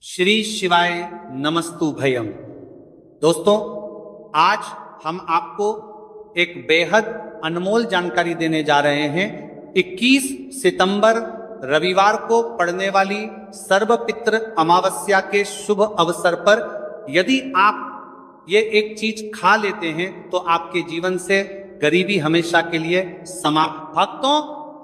श्री शिवाय नमस्तु भयम। दोस्तों, आज हम आपको एक बेहद अनमोल जानकारी देने जा रहे हैं। 21 सितंबर रविवार को पड़ने वाली सर्वपितृ अमावस्या के शुभ अवसर पर यदि आप ये एक चीज खा लेते हैं तो आपके जीवन से गरीबी हमेशा के लिए समाप्त। भक्तों,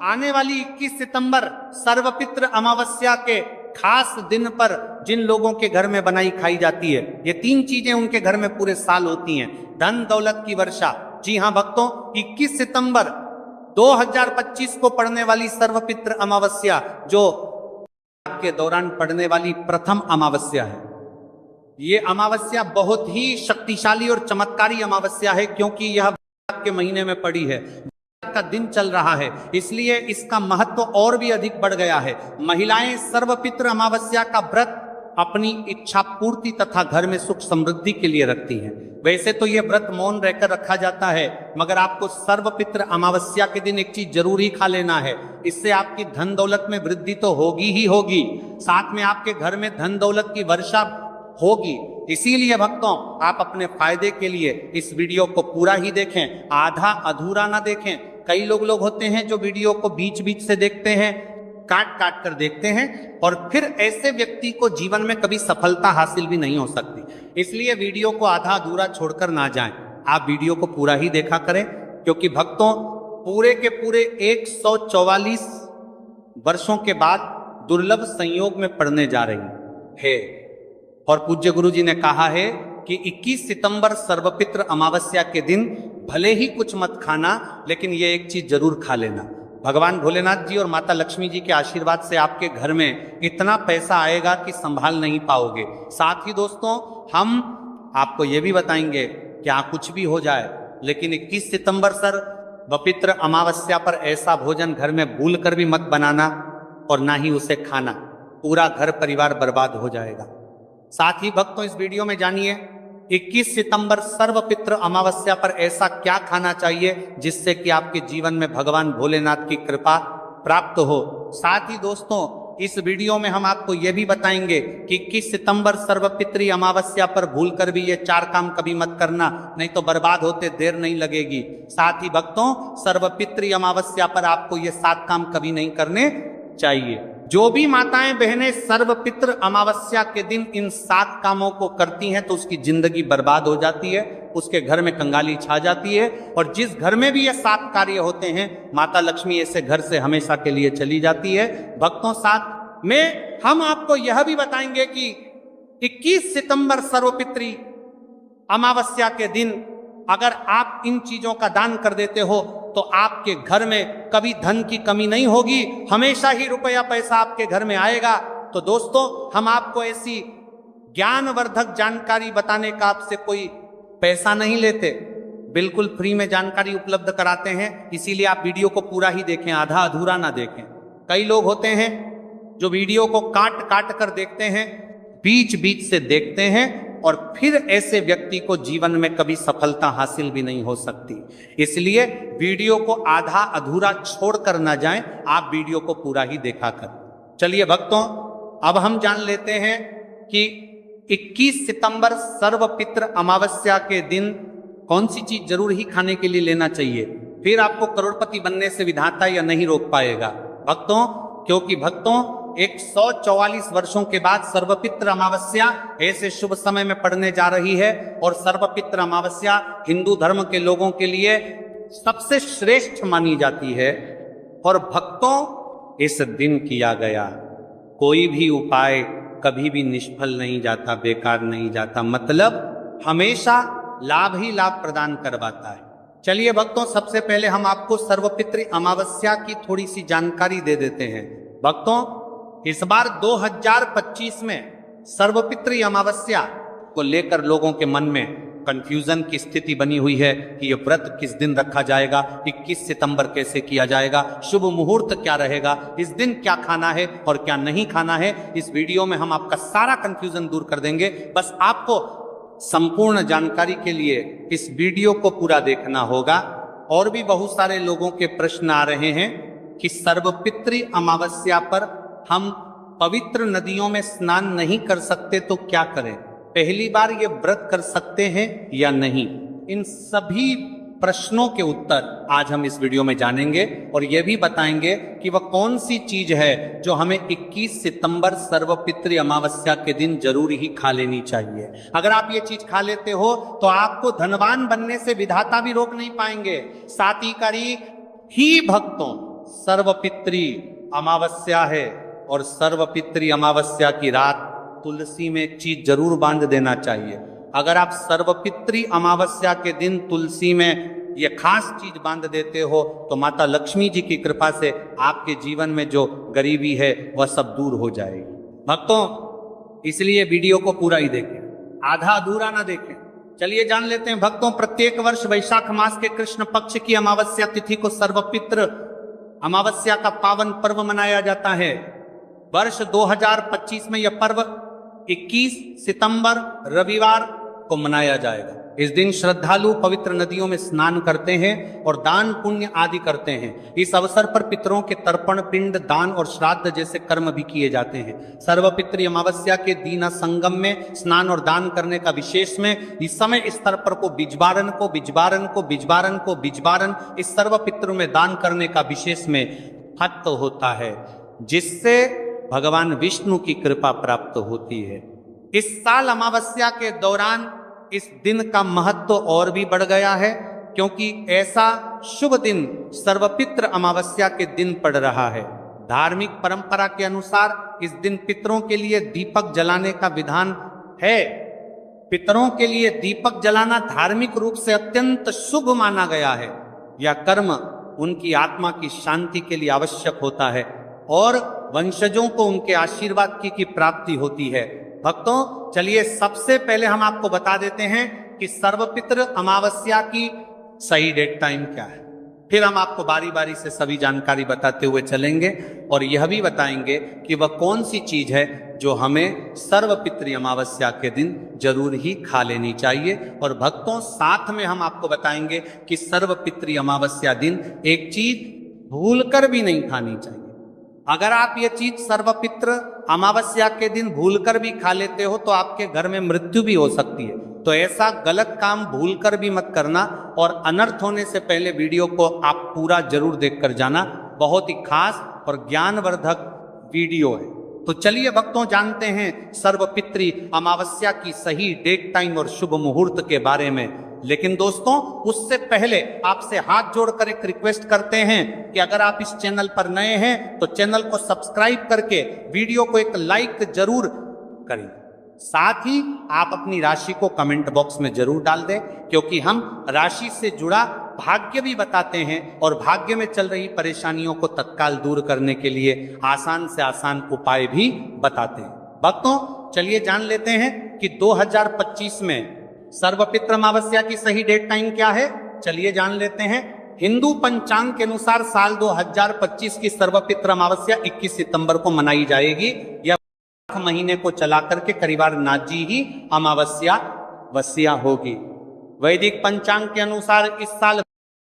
आने वाली 21 सितंबर सर्वपितृ अमावस्या के खास दिन पर जिन लोगों के घर में बनाई खाई जाती है, ये 3 चीजें उनके घर में पूरे साल होती हैं। धन दौलत की वर्षा। जी हां भक्तों, 21 सितंबर 2025 को पड़ने वाली सर्वपितृ अमावस्या जो के दौरान पड़ने वाली प्रथम अमावस्या है। ये अमावस्या बहुत ही शक्तिशाली और चमत्कारी अमावस्या है, क्योंकि यह के महीने में पड़ी है, का दिन चल रहा है, इसलिए इसका महत्व और भी अधिक बढ़ गया है। महिलाएं सर्वपितृ अमावस्या का व्रत अपनी इच्छा पूर्ति तथा घर में सुख समृद्धि के लिए रखती हैं। वैसे तो यह व्रत मौन रहकर रखा जाता है, मगर आपको सर्वपितृ अमावस्या के दिन एक चीज जरूर ही खा लेना है। इससे आपकी धन दौलत में वृद्धि तो होगी ही होगी, साथ में आपके घर में धन दौलत की वर्षा होगी। इसीलिए भक्तों, आप अपने फायदे के लिए इस वीडियो को पूरा ही देखें, आधा अधूरा ना देखें। कई लोग होते हैं जो वीडियो को बीच बीच से देखते हैं, काट काट कर देखते हैं, और फिर ऐसे व्यक्ति को जीवन में कभी सफलता हासिल भी नहीं हो सकती। इसलिए वीडियो को आधा अधूरा छोड़कर ना जाएं, आप वीडियो को पूरा ही देखा करें, क्योंकि भक्तों पूरे के पूरे 144 वर्षों के बाद दुर्लभ संयोग में पड़ने जा रही है। और पूज्य गुरु जी ने कहा है कि 21 सितंबर सर्वपितृ अमावस्या के दिन भले ही कुछ मत खाना, लेकिन ये एक चीज जरूर खा लेना। भगवान भोलेनाथ जी और माता लक्ष्मी जी के आशीर्वाद से आपके घर में इतना पैसा आएगा कि संभाल नहीं पाओगे। साथ ही दोस्तों, हम आपको ये भी बताएंगे कि हाँ, कुछ भी हो जाए, लेकिन 21 सितंबर सर्वपितृ अमावस्या पर ऐसा भोजन घर में भूल कर भी मत बनाना और ना ही उसे खाना, पूरा घर परिवार बर्बाद हो जाएगा। साथ ही भक्तों, इस वीडियो में जानिए 21 सितंबर सर्वपितृ अमावस्या पर ऐसा क्या खाना चाहिए जिससे कि आपके जीवन में भगवान भोलेनाथ की कृपा प्राप्त हो। साथ ही दोस्तों, इस वीडियो में हम आपको यह भी बताएंगे कि 21 सितंबर सर्वपितृ अमावस्या पर भूलकर भी ये 4 काम कभी मत करना, नहीं तो बर्बाद होते देर नहीं लगेगी। साथ ही भक्तों, सर्वपितृ अमावस्या पर आपको ये 7 काम कभी नहीं करने चाहिए। जो भी माताएं बहनें सर्वपितृ अमावस्या के दिन इन 7 कामों को करती हैं तो उसकी जिंदगी बर्बाद हो जाती है, उसके घर में कंगाली छा जाती है, और जिस घर में भी ये 7 कार्य होते हैं, माता लक्ष्मी ऐसे घर से हमेशा के लिए चली जाती है। भक्तों, साथ में हम आपको यह भी बताएंगे कि 21 सितंबर सर्वपितृ अमावस्या के दिन अगर आप इन चीजों का दान कर देते हो तो आपके घर में कभी धन की कमी नहीं होगी, हमेशा ही रुपया पैसा आपके घर में आएगा। तो दोस्तों, हम आपको ऐसी ज्ञानवर्धक जानकारी बताने का आपसे कोई पैसा नहीं लेते, बिल्कुल फ्री में जानकारी उपलब्ध कराते हैं। इसीलिए आप वीडियो को पूरा ही देखें, आधा अधूरा ना देखें। कई लोग होते हैं जो वीडियो को काट काट कर देखते हैं, बीच बीच से देखते हैं, और फिर ऐसे व्यक्ति को जीवन में कभी सफलता हासिल भी नहीं हो सकती। इसलिए वीडियो को आधा अधूरा छोड़कर ना जाएं, आप वीडियो को पूरा ही देखा कर। चलिए भक्तों, अब हम जान लेते हैं कि 21 सितंबर सर्वपितृ अमावस्या के दिन कौन सी चीज जरूर ही खाने के लिए लेना चाहिए, फिर आपको करोड़पति बनने से विधाता या नहीं रोक पाएगा भक्तों। क्योंकि भक्तों, 144 वर्षों के बाद सर्वपितृ अमावस्या ऐसे शुभ समय में पड़ने जा रही है, और सर्वपितृ अमावस्या हिंदू धर्म के लोगों के लिए सबसे श्रेष्ठ मानी जाती है। और भक्तों, इस दिन किया गया कोई भी उपाय कभी भी निष्फल नहीं जाता, बेकार नहीं जाता, मतलब हमेशा लाभ ही लाभ प्रदान करवाता है। चलिए भक्तों, सबसे पहले हम आपको सर्वपितृ अमावस्या की थोड़ी सी जानकारी दे देते हैं। भक्तों, इस बार 2025 में सर्वपितृ अमावस्या को लेकर लोगों के मन में कंफ्यूजन की स्थिति बनी हुई है कि यह व्रत किस दिन रखा जाएगा, 21 सितंबर कैसे किया जाएगा, शुभ मुहूर्त क्या रहेगा, इस दिन क्या खाना है और क्या नहीं खाना है। इस वीडियो में हम आपका सारा कंफ्यूजन दूर कर देंगे। बस आपको संपूर्ण जानकारी के लिए इस वीडियो को पूरा देखना होगा। और भी बहुत सारे लोगों के प्रश्न आ रहे हैं कि सर्वपितृ अमावस्या पर हम पवित्र नदियों में स्नान नहीं कर सकते तो क्या करें? पहली बार ये व्रत कर सकते हैं या नहीं? इन सभी प्रश्नों के उत्तर आज हम इस वीडियो में जानेंगे और यह भी बताएंगे कि वह कौन सी चीज है जो हमें 21 सितंबर सर्वपितृ अमावस्या के दिन जरूर ही खा लेनी चाहिए। अगर आप ये चीज खा लेते हो तो आपको धनवान बनने से विधाता भी रोक नहीं पाएंगे। 7 तारीख ही भक्तों सर्वपितृ अमावस्या है और सर्वपितृ अमावस्या की रात तुलसी में एक चीज जरूर बांध देना चाहिए। अगर आप सर्वपितृ अमावस्या के दिन तुलसी में यह खास चीज बांध देते हो तो माता लक्ष्मी जी की कृपा से आपके जीवन में जो गरीबी है वह सब दूर हो जाएगी। भक्तों, इसलिए वीडियो को पूरा ही देखें, आधा अधूरा ना देखें। चलिए जान लेते हैं भक्तों, प्रत्येक वर्ष वैशाख मास के कृष्ण पक्ष की अमावस्या तिथि को सर्वपितृ अमावस्या का पावन पर्व मनाया जाता है। वर्ष 2025 में यह पर्व 21 सितंबर रविवार को मनाया जाएगा। इस दिन श्रद्धालु पवित्र नदियों में स्नान करते हैं और दान पुण्य आदि करते हैं। इस अवसर पर पितरों के तर्पण, पिंड दान और श्राद्ध जैसे कर्म भी किए जाते हैं। सर्वपितृ अमावस्या के दीना संगम में स्नान और दान करने का विशेष में इस समय स्तर पर को बिजबारन इस सर्वपितृ में दान करने का विशेष में महत्व होता है, जिससे भगवान विष्णु की कृपा प्राप्त होती है। इस साल अमावस्या के दौरान इस दिन का महत्व और भी बढ़ गया है, क्योंकि ऐसा शुभ दिन सर्वपितृ अमावस्या के दिन पड़ रहा है। धार्मिक परंपरा के अनुसार इस दिन पितरों के लिए दीपक जलाने का विधान है। पितरों के लिए दीपक जलाना धार्मिक रूप से अत्यंत शुभ माना गया है। यह कर्म उनकी आत्मा की शांति के लिए आवश्यक होता है और वंशजों को उनके आशीर्वाद की प्राप्ति होती है। भक्तों, चलिए सबसे पहले हम आपको बता देते हैं कि सर्वपितृ अमावस्या की सही डेट टाइम क्या है। फिर हम आपको बारी बारी से सभी जानकारी बताते हुए चलेंगे और यह भी बताएंगे कि वह कौन सी चीज है जो हमें सर्वपितृ अमावस्या के दिन जरूर ही खा लेनी चाहिए। और भक्तों, साथ में हम आपको बताएंगे कि सर्वपितृ अमावस्या दिन एक चीज भूलकर भी नहीं खानी चाहिए। अगर आप ये चीज सर्वपितृ अमावस्या के दिन भूलकर भी खा लेते हो तो आपके घर में मृत्यु भी हो सकती है। तो ऐसा गलत काम भूलकर भी मत करना और अनर्थ होने से पहले वीडियो को आप पूरा जरूर देखकर जाना। बहुत ही खास और ज्ञानवर्धक वीडियो है। तो चलिए भक्तों, जानते हैं सर्वपितृ अमावस्या की सही डेट टाइम और शुभ मुहूर्त के बारे में। लेकिन दोस्तों, उससे पहले आपसे हाथ जोड़कर एक रिक्वेस्ट करते हैं कि अगर आप इस चैनल पर नए हैं तो चैनल को सब्सक्राइब करके वीडियो को एक लाइक जरूर करें। साथ ही आप अपनी राशि को कमेंट बॉक्स में जरूर डाल दें, क्योंकि हम राशि से जुड़ा भाग्य भी बताते हैं और भाग्य में चल रही परेशानियों को तत्काल दूर करने के लिए आसान से आसान उपाय भी बताते हैं। भक्तों, चलिए जान लेते हैं कि 2025 में सर्वपितृ अमावस्या की सही डेट टाइम क्या है। चलिए जान लेते हैं। हिंदू पंचांग के अनुसार साल 2025 की सर्वपितृ अमावस्या 21 सितंबर को मनाई जाएगी। यह महीने को चला करके करीबार नाजी ही अमावस्या वस्या होगी। वैदिक पंचांग के अनुसार इस साल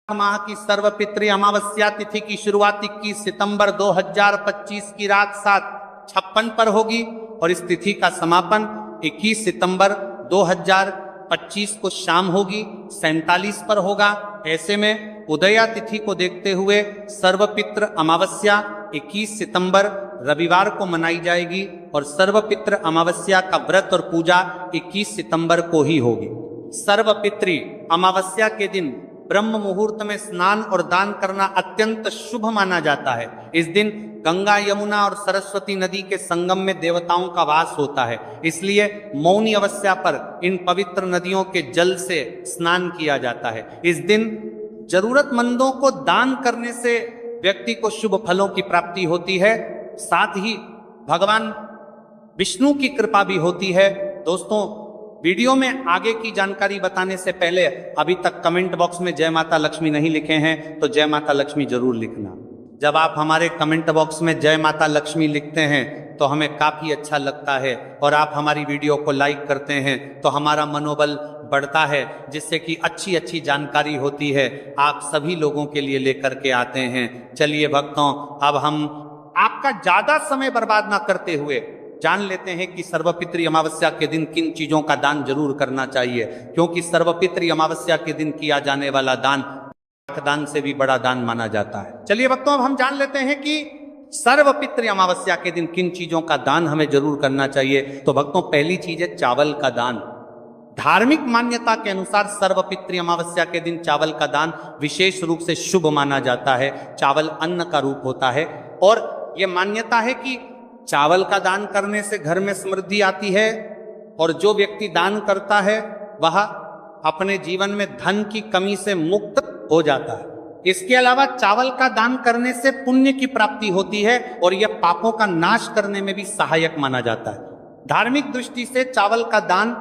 माह की सर्वपितृ अमावस्या तिथि की शुरुआत 21 सितंबर 2025 की रात 7:56 पर होगी और इस तिथि का समापन 21 सितंबर 2025 को शाम होगी 47 पर होगा। ऐसे में उदया तिथि को देखते हुए सर्वपितृ अमावस्या 21 सितंबर रविवार को मनाई जाएगी और सर्वपितृ अमावस्या का व्रत और पूजा 21 सितंबर को ही होगी। सर्वपितृ अमावस्या के दिन ब्रह्म मुहूर्त में स्नान और दान करना अत्यंत शुभ माना जाता है। इस दिन गंगा, यमुना और सरस्वती नदी के संगम में देवताओं का वास होता है, इसलिए मौनी अमावस्या पर इन पवित्र नदियों के जल से स्नान किया जाता है। इस दिन जरूरतमंदों को दान करने से व्यक्ति को शुभ फलों की प्राप्ति होती है, साथ ही भगवान विष्णु की कृपा भी होती है। दोस्तों, वीडियो में आगे की जानकारी बताने से पहले अभी तक कमेंट बॉक्स में जय माता लक्ष्मी नहीं लिखे हैं तो जय माता लक्ष्मी जरूर लिखना। जब आप हमारे कमेंट बॉक्स में जय माता लक्ष्मी लिखते हैं तो हमें काफी अच्छा लगता है और आप हमारी वीडियो को लाइक करते हैं तो हमारा मनोबल बढ़ता है, जिससे कि अच्छी अच्छी जानकारी होती है आप सभी लोगों के लिए लेकर के आते हैं। चलिए भक्तों, अब हम आपका ज्यादा समय बर्बाद ना करते हुए जान लेते हैं कि सर्वपितृ अमावस्या के दिन किन चीजों का दान जरूर करना चाहिए, क्योंकि सर्वपितृ अमावस्या के दिन किया जाने वाला दान दान से भी बड़ा दान माना जाता है। चलिए भक्तों, अब हम जान लेते हैं कि सर्वपितृ अमावस्या के दिन किन चीजों का दान हमें जरूर करना चाहिए। तो भक्तों, पहली चीज है चावल का दान। धार्मिक मान्यता के अनुसार सर्वपितृ अमावस्या के दिन चावल का दान विशेष रूप से शुभ माना जाता है। चावल अन्न का रूप होता है और यह मान्यता है कि चावल का दान करने से घर में समृद्धि आती है और जो व्यक्ति दान करता है वह अपने जीवन में धन की कमी से मुक्त हो जाता है। इसके अलावा चावल का दान करने से पुण्य की प्राप्ति होती है और यह पापों का नाश करने में भी सहायक माना जाता है। धार्मिक दृष्टि से चावल का दान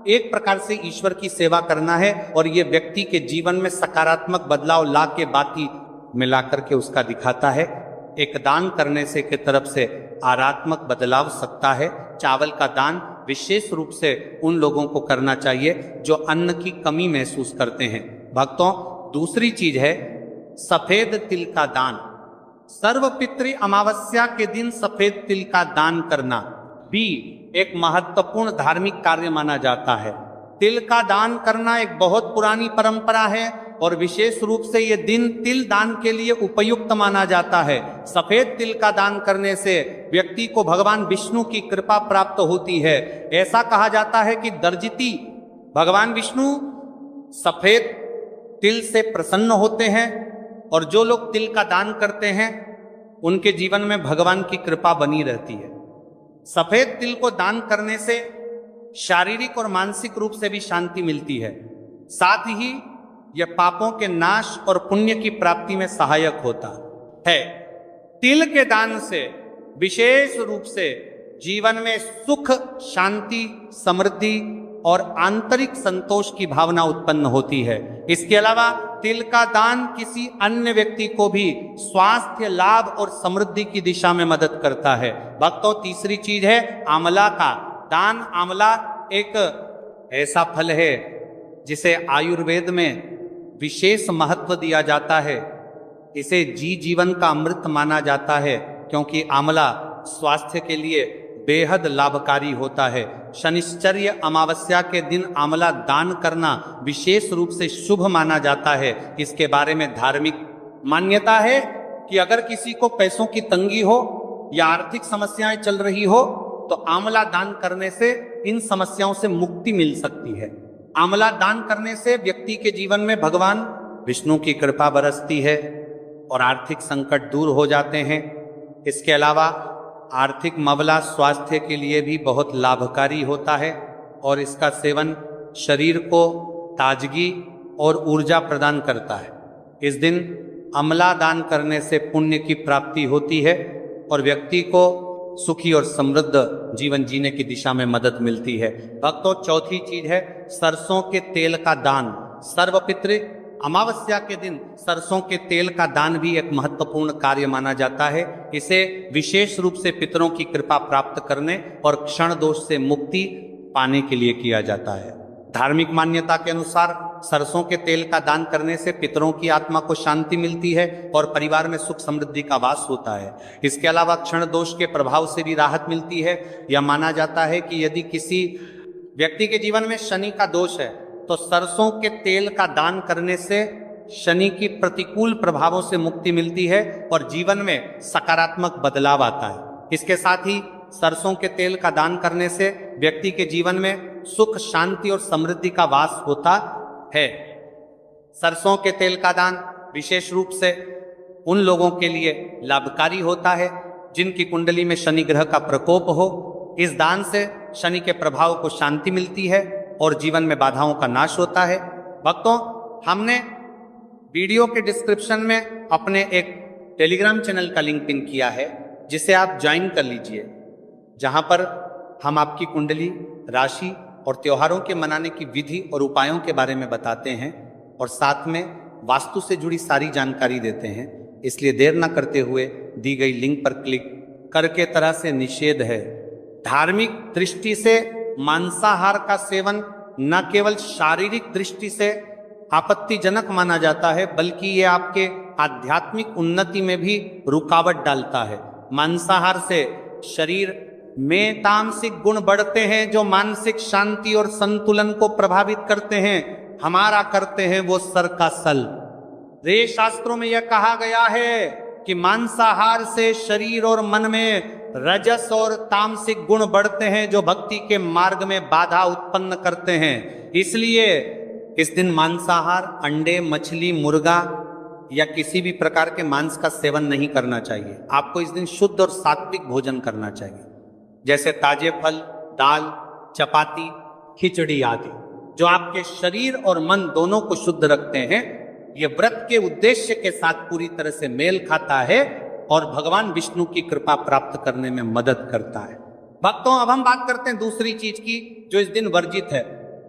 एक प्रकार से ईश्वर की सेवा करना है और यह व्यक्ति के जीवन में सकारात्मक बदलाव ला के बाती मिलाकर के उसका दिखाता है। एक दान करने से की तरफ से आरात्मक बदलाव सकता है। चावल का दान विशेष रूप से उन लोगों को करना चाहिए जो अन्न की कमी महसूस करते हैं। भक्तों, दूसरी चीज है सफेद तिल का दान। सर्वपितृ अमावस्या के दिन सफेद तिल का दान करना भी एक महत्वपूर्ण धार्मिक कार्य माना जाता है। तिल का दान करना एक बहुत पुरानी परंपरा है और विशेष रूप से यह दिन तिल दान के लिए उपयुक्त माना जाता है। सफेद तिल का दान करने से व्यक्ति को भगवान विष्णु की कृपा प्राप्त होती है। ऐसा कहा जाता है कि दर्जिती भगवान विष्णु सफेद तिल से प्रसन्न होते हैं और जो लोग तिल का दान करते हैं उनके जीवन में भगवान की कृपा बनी रहती है। सफेद तिल को दान करने से शारीरिक और मानसिक रूप से भी शांति मिलती है। साथ ही यह पापों के नाश और पुण्य की प्राप्ति में सहायक होता है। तिल के दान से विशेष रूप से जीवन में सुख, शांति, समृद्धि और आंतरिक संतोष की भावना उत्पन्न होती है। इसके अलावा तिल का दान किसी अन्य व्यक्ति को भी स्वास्थ्य लाभ और समृद्धि की दिशा में मदद करता है। भक्तों, तीसरी चीज है आंवला का दान। आंवला एक ऐसा फल है जिसे आयुर्वेद में विशेष महत्व दिया जाता है। इसे जीवन का अमृत माना जाता है क्योंकि आंवला स्वास्थ्य के लिए बेहद लाभकारी होता है। शनिश्चर्य अमावस्या के दिन आंवला दान करना विशेष रूप से शुभ माना जाता है। इसके बारे में धार्मिक मान्यता है कि अगर किसी को पैसों की तंगी हो या आर्थिक समस्याएं चल रही हो तो आंवला दान करने से इन समस्याओं से मुक्ति मिल सकती है। आंवला दान करने से व्यक्ति के जीवन में भगवान विष्णु की कृपा बरसती है और आर्थिक संकट दूर हो जाते हैं। इसके अलावा आर्थिक मवला स्वास्थ्य के लिए भी बहुत लाभकारी होता है और इसका सेवन शरीर को ताजगी और ऊर्जा प्रदान करता है। इस दिन आंवला दान करने से पुण्य की प्राप्ति होती है और व्यक्ति को सुखी और समृद्ध जीवन जीने की दिशा में मदद मिलती है। भक्तों, चौथी चीज है सरसों के तेल का दान। सर्वपितृ अमावस्या के दिन सरसों के तेल का दान भी एक महत्वपूर्ण कार्य माना जाता है। इसे विशेष रूप से पितरों की कृपा प्राप्त करने और क्षण दोष से मुक्ति पाने के लिए किया जाता है। धार्मिक मान्यता के अनुसार सरसों के तेल का दान करने से पितरों की आत्मा को शांति मिलती है और परिवार में सुख समृद्धि का वास होता है। इसके अलावा क्षण दोष के प्रभाव से भी राहत मिलती है। यह माना जाता है कि यदि किसी व्यक्ति के जीवन में शनि का दोष है तो सरसों के तेल का दान करने से शनि की प्रतिकूल प्रभावों से मुक्ति मिलती है और जीवन में सकारात्मक बदलाव आता है। इसके साथ ही सरसों के तेल का दान करने से व्यक्ति के जीवन में सुख, शांति और समृद्धि का वास होता है। सरसों के तेल का दान विशेष रूप से उन लोगों के लिए लाभकारी होता है जिनकी कुंडली में शनि ग्रह का प्रकोप हो। इस दान से शनि के प्रभाव को शांति मिलती है और जीवन में बाधाओं का नाश होता है। भक्तों, हमने वीडियो के डिस्क्रिप्शन में अपने एक टेलीग्राम चैनल का लिंक पिन किया है जिसे आप ज्वाइन कर लीजिए, जहां पर हम आपकी कुंडली, राशि और त्योहारों के मनाने की विधि और उपायों के बारे में बताते हैं और साथ में वास्तु से जुड़ी सारी जानकारी देते हैं। इसलिए देर न करते हुए दी गई लिंक पर क्लिक करके तरह से निषेध है। धार्मिक दृष्टि से मांसाहार का सेवन न केवल शारीरिक दृष्टि से आपत्तिजनक माना जाता है बल्कि ये आपके आध्यात्मिक उन्नति में भी रुकावट डालता है। मांसाहार से शरीर में तामसिक गुण बढ़ते हैं जो मानसिक शांति और संतुलन को प्रभावित करते हैं, हमारा करते हैं वो सर का सल। रे शास्त्रों में यह कहा गया है कि मांसाहार से शरीर और मन में रजस और तामसिक गुण बढ़ते हैं जो भक्ति के मार्ग में बाधा उत्पन्न करते हैं। इसलिए इस दिन मांसाहार, अंडे, मछली, मुर्गा या किसी भी प्रकार के मांस का सेवन नहीं करना चाहिए। आपको इस दिन शुद्ध और सात्विक भोजन करना चाहिए, जैसे ताजे फल, दाल, चपाती, खिचड़ी आदि, जो आपके शरीर और मन दोनों को शुद्ध रखते हैं। यह व्रत के उद्देश्य के साथ पूरी तरह से मेल खाता है और भगवान विष्णु की कृपा प्राप्त करने में मदद करता है। भक्तों, अब हम बात करते हैं दूसरी चीज की जो इस दिन वर्जित है।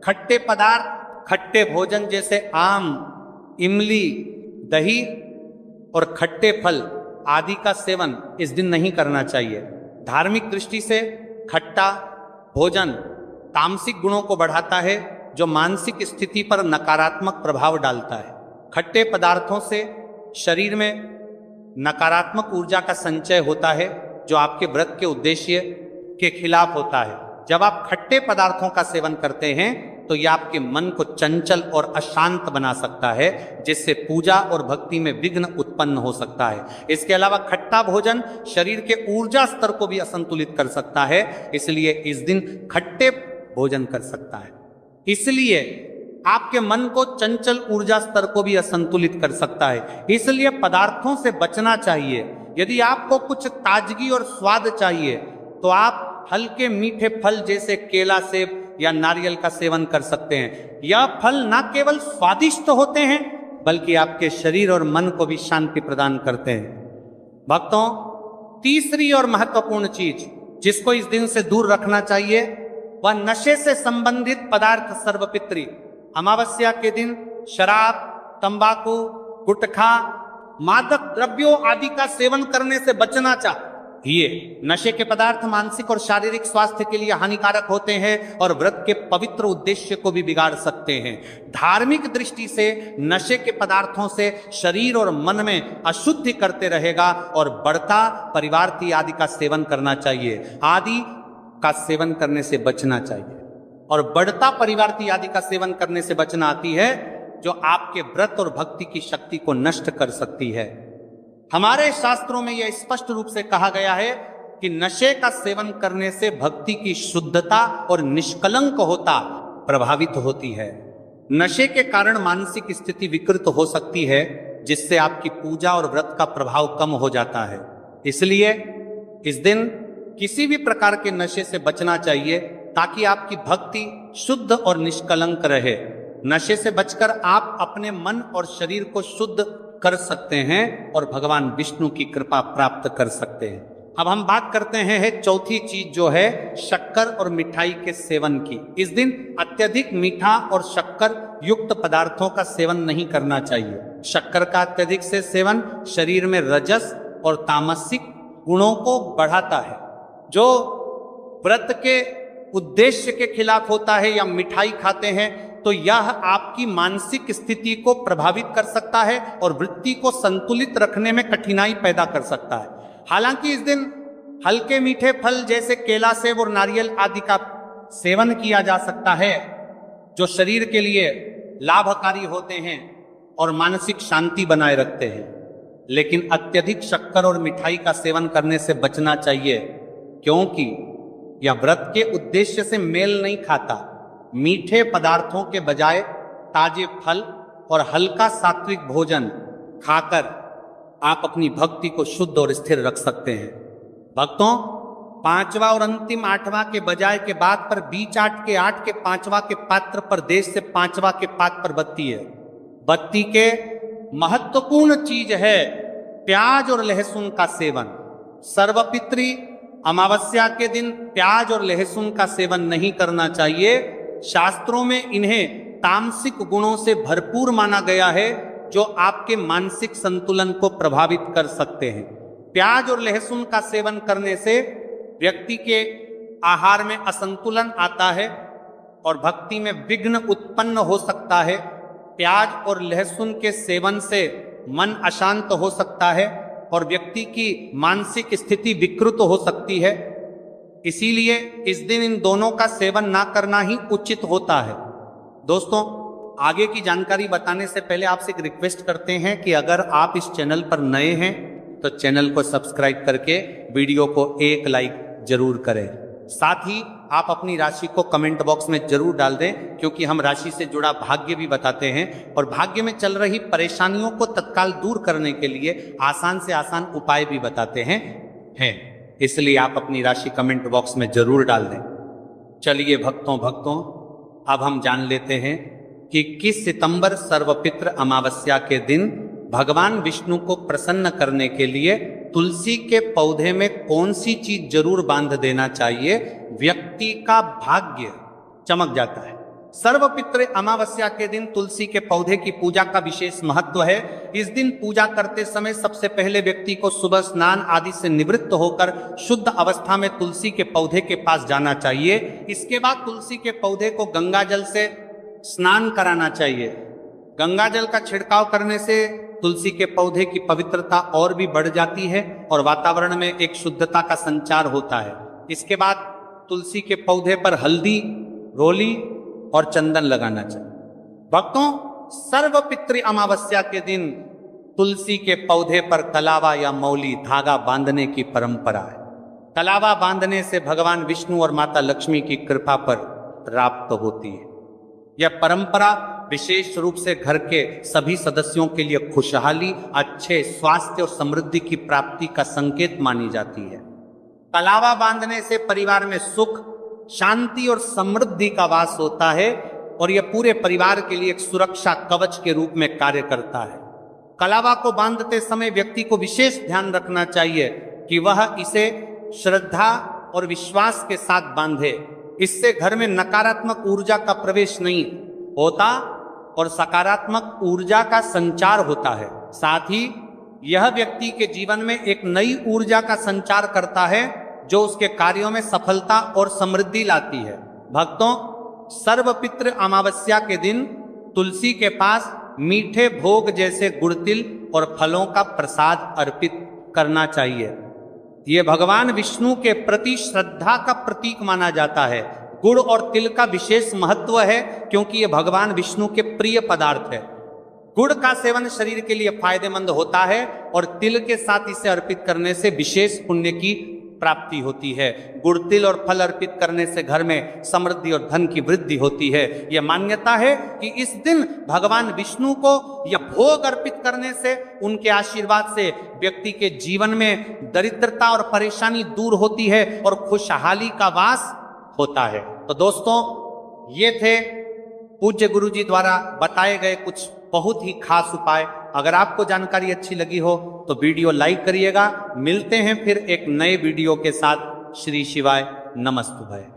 खट्टे पदार्थ, खट्टे भोजन जैसे आम, इमली, दही और खट्टे फल आदि का सेवन इस दिन नहीं करना चाहिए। धार्मिक दृष्टि से खट्टा भोजन तामसिक गुणों को बढ़ाता है जो मानसिक स्थिति पर नकारात्मक प्रभाव डालता है। खट्टे पदार्थों से शरीर में नकारात्मक ऊर्जा का संचय होता है जो आपके व्रत के उद्देश्य के खिलाफ होता है। जब आप खट्टे पदार्थों का सेवन करते हैं तो यह आपके मन को चंचल और अशांत बना सकता है, जिससे पूजा और भक्ति में विघ्न उत्पन्न हो सकता है। इसके अलावा खट्टा भोजन शरीर के ऊर्जा स्तर को भी असंतुलित कर सकता है, इसलिए इस दिन खट्टे भोजन कर सकता है। इसलिए आपके मन को चंचल ऊर्जा स्तर को भी असंतुलित कर सकता है, इसलिए पदार्थों से बचना चाहिए। यदि आपको कुछ ताजगी और स्वाद चाहिए तो आप हल्के मीठे फल जैसे केला, सेब या नारियल का सेवन कर सकते हैं। यह फल न केवल स्वादिष्ट होते हैं बल्कि आपके शरीर और मन को भी शांति प्रदान करते हैं। भक्तों, तीसरी और महत्वपूर्ण चीज जिसको इस दिन से दूर रखना चाहिए वह नशे से संबंधित पदार्थ सर्वपित्री। अमावस्या के दिन शराब, तंबाकू, गुटखा, मादक द्रव्यों आदि का सेवन करने से बचना चाहिए। नशे के पदार्थ मानसिक और शारीरिक स्वास्थ्य के लिए हानिकारक होते हैं और व्रत के पवित्र उद्देश्य को भी बिगाड़ सकते हैं। धार्मिक दृष्टि से नशे के पदार्थों से शरीर और मन में अशुद्धि करते रहेगा और बढ़ता परिवारती आदि का सेवन करना चाहिए। आदि का सेवन करने से बचना चाहिए और बढ़ता परिवारती आदि का सेवन करने से बचना आती है जो आपके व्रत और भक्ति की शक्ति को नष्ट कर सकती है। हमारे शास्त्रों में यह स्पष्ट रूप से कहा गया है कि नशे का सेवन करने से भक्ति की शुद्धता और निष्कलंक होता प्रभावित होती है। नशे के कारण मानसिक स्थिति विकृत हो सकती है, जिससे आपकी पूजा और व्रत का प्रभाव कम हो जाता है। इसलिए इस दिन किसी भी प्रकार के नशे से बचना चाहिए ताकि आपकी भक्ति शुद्ध और निष्कलंक रहे। नशे से बचकर आप अपने मन और शरीर को शुद्ध कर सकते हैं और भगवान विष्णु की कृपा प्राप्त कर सकते हैं। अब हम बात करते हैं चौथी चीज जो है शक्कर और मिठाई के सेवन की। इस दिन अत्यधिक मीठा और शक्कर युक्त पदार्थों का सेवन नहीं करना चाहिए। शक्कर का अत्यधिक से सेवन शरीर में रजस और तामसिक गुणों को बढ़ाता है जो व्रत के उद्देश्य के खिलाफ होता है। या मिठाई खाते हैं तो यह आपकी मानसिक स्थिति को प्रभावित कर सकता है और वृत्ति को संतुलित रखने में कठिनाई पैदा कर सकता है। हालांकि इस दिन हल्के मीठे फल जैसे केला, सेब और नारियल आदि का सेवन किया जा सकता है जो शरीर के लिए लाभकारी होते हैं और मानसिक शांति बनाए रखते हैं, लेकिन अत्यधिक शक्कर और मिठाई का सेवन करने से बचना चाहिए क्योंकि यह व्रत के उद्देश्य से मेल नहीं खाता। मीठे पदार्थों के बजाय ताजे फल और हल्का सात्विक भोजन खाकर आप अपनी भक्ति को शुद्ध और स्थिर रख सकते हैं। भक्तों, पांचवा और अंतिम आठवां के बजाय के बाद पर बीच आठ के पांचवा के पात्र पर देश से पांचवा के पात्र पर बत्ती है। बत्ती के महत्वपूर्ण चीज है प्याज और लहसुन का सेवन। सर्वपित्री अमावस्या के दिन प्याज और लहसुन का सेवन नहीं करना चाहिए। शास्त्रों में इन्हें तामसिक गुणों से भरपूर माना गया है जो आपके मानसिक संतुलन को प्रभावित कर सकते हैं। प्याज और लहसुन का सेवन करने से व्यक्ति के आहार में असंतुलन आता है और भक्ति में विघ्न उत्पन्न हो सकता है। प्याज और लहसुन के सेवन से मन अशांत हो सकता है और व्यक्ति की मानसिक स्थिति विकृत हो सकती है। इसीलिए इस दिन इन दोनों का सेवन ना करना ही उचित होता है। दोस्तों, आगे की जानकारी बताने से पहले आपसे एक रिक्वेस्ट करते हैं कि अगर आप इस चैनल पर नए हैं तो चैनल को सब्सक्राइब करके वीडियो को एक लाइक जरूर करें। साथ ही आप अपनी राशि को कमेंट बॉक्स में जरूर डाल दें, क्योंकि हम राशि से जुड़ा भाग्य भी बताते हैं और भाग्य में चल रही परेशानियों को तत्काल दूर करने के लिए आसान से आसान उपाय भी बताते हैं। इसलिए आप अपनी राशि कमेंट बॉक्स में जरूर डाल दें। चलिए भक्तों, अब हम जान लेते हैं कि 21 सितंबर सर्वपित्र अमावस्या के दिन भगवान विष्णु को प्रसन्न करने के लिए तुलसी के पौधे में कौन सी चीज जरूर बांध देना चाहिए, व्यक्ति का भाग्य चमक जाता है। सर्वपित्र अमावस्या के दिन तुलसी के पौधे की पूजा का विशेष महत्व है। इस दिन पूजा करते समय सबसे पहले व्यक्ति को सुबह स्नान आदि से निवृत्त होकर शुद्ध अवस्था में तुलसी के पौधे के पास जाना चाहिए। इसके बाद तुलसी के पौधे को गंगा जल से स्नान कराना चाहिए। गंगा जल का छिड़काव करने से तुलसी के पौधे की पवित्रता और भी बढ़ जाती है और वातावरण में एक शुद्धता का संचार होता है। इसके बाद तुलसी के पौधे पर हल्दी, रोली और चंदन लगाना चाहिए। भक्तों, सर्वपितृ अमावस्या के दिन तुलसी के पौधे पर कलावा या मौली धागा बांधने की परंपरा है। कलावा बांधने से भगवान विष्णु और माता लक्ष्मी की कृपा पर प्राप्त होती है। यह परंपरा विशेष रूप से घर के सभी सदस्यों के लिए खुशहाली, अच्छे स्वास्थ्य और समृद्धि की प्राप्ति का संकेत मानी जाती है। कलावा बांधने से परिवार में सुख, शांति और समृद्धि का वास होता है और यह पूरे परिवार के लिए एक सुरक्षा कवच के रूप में कार्य करता है। कलावा को बांधते समय व्यक्ति को विशेष ध्यान रखना चाहिए कि वह इसे श्रद्धा और विश्वास के साथ बांधे। इससे घर में नकारात्मक ऊर्जा का प्रवेश नहीं होता और सकारात्मक ऊर्जा का संचार होता है। साथ ही यह व्यक्ति के जीवन में एक नई ऊर्जा का संचार करता है जो उसके कार्यों में सफलता और समृद्धि लाती है। भक्तों, सर्वपितृ अमावस्या के दिन तुलसी के पास मीठे भोग जैसे गुड़, तिल और फलों का प्रसाद अर्पित करना चाहिए। यह भगवान विष्णु के प्रति श्रद्धा का प्रतीक माना जाता है। गुड़ और तिल का विशेष महत्व है क्योंकि यह भगवान विष्णु के प्रिय पदार्थ है। गुड़ का सेवन शरीर के लिए फायदेमंद होता है और तिल के साथ इसे अर्पित करने से विशेष पुण्य की प्राप्ति होती है। गुड़, तिल और फल अर्पित करने से घर में समृद्धि और धन की वृद्धि होती है। यह मान्यता है कि इस दिन भगवान विष्णु को यह भोग अर्पित करने से, उनके आशीर्वाद से व्यक्ति के जीवन में दरिद्रता और परेशानी दूर होती है और खुशहाली का वास होता है। तो दोस्तों, ये थे पूज्य गुरु जी द्वारा बताए गए कुछ बहुत ही खास उपाय। अगर आपको जानकारी अच्छी लगी हो तो वीडियो लाइक करिएगा। मिलते हैं फिर एक नए वीडियो के साथ। श्री शिवाय नमस्तुभय।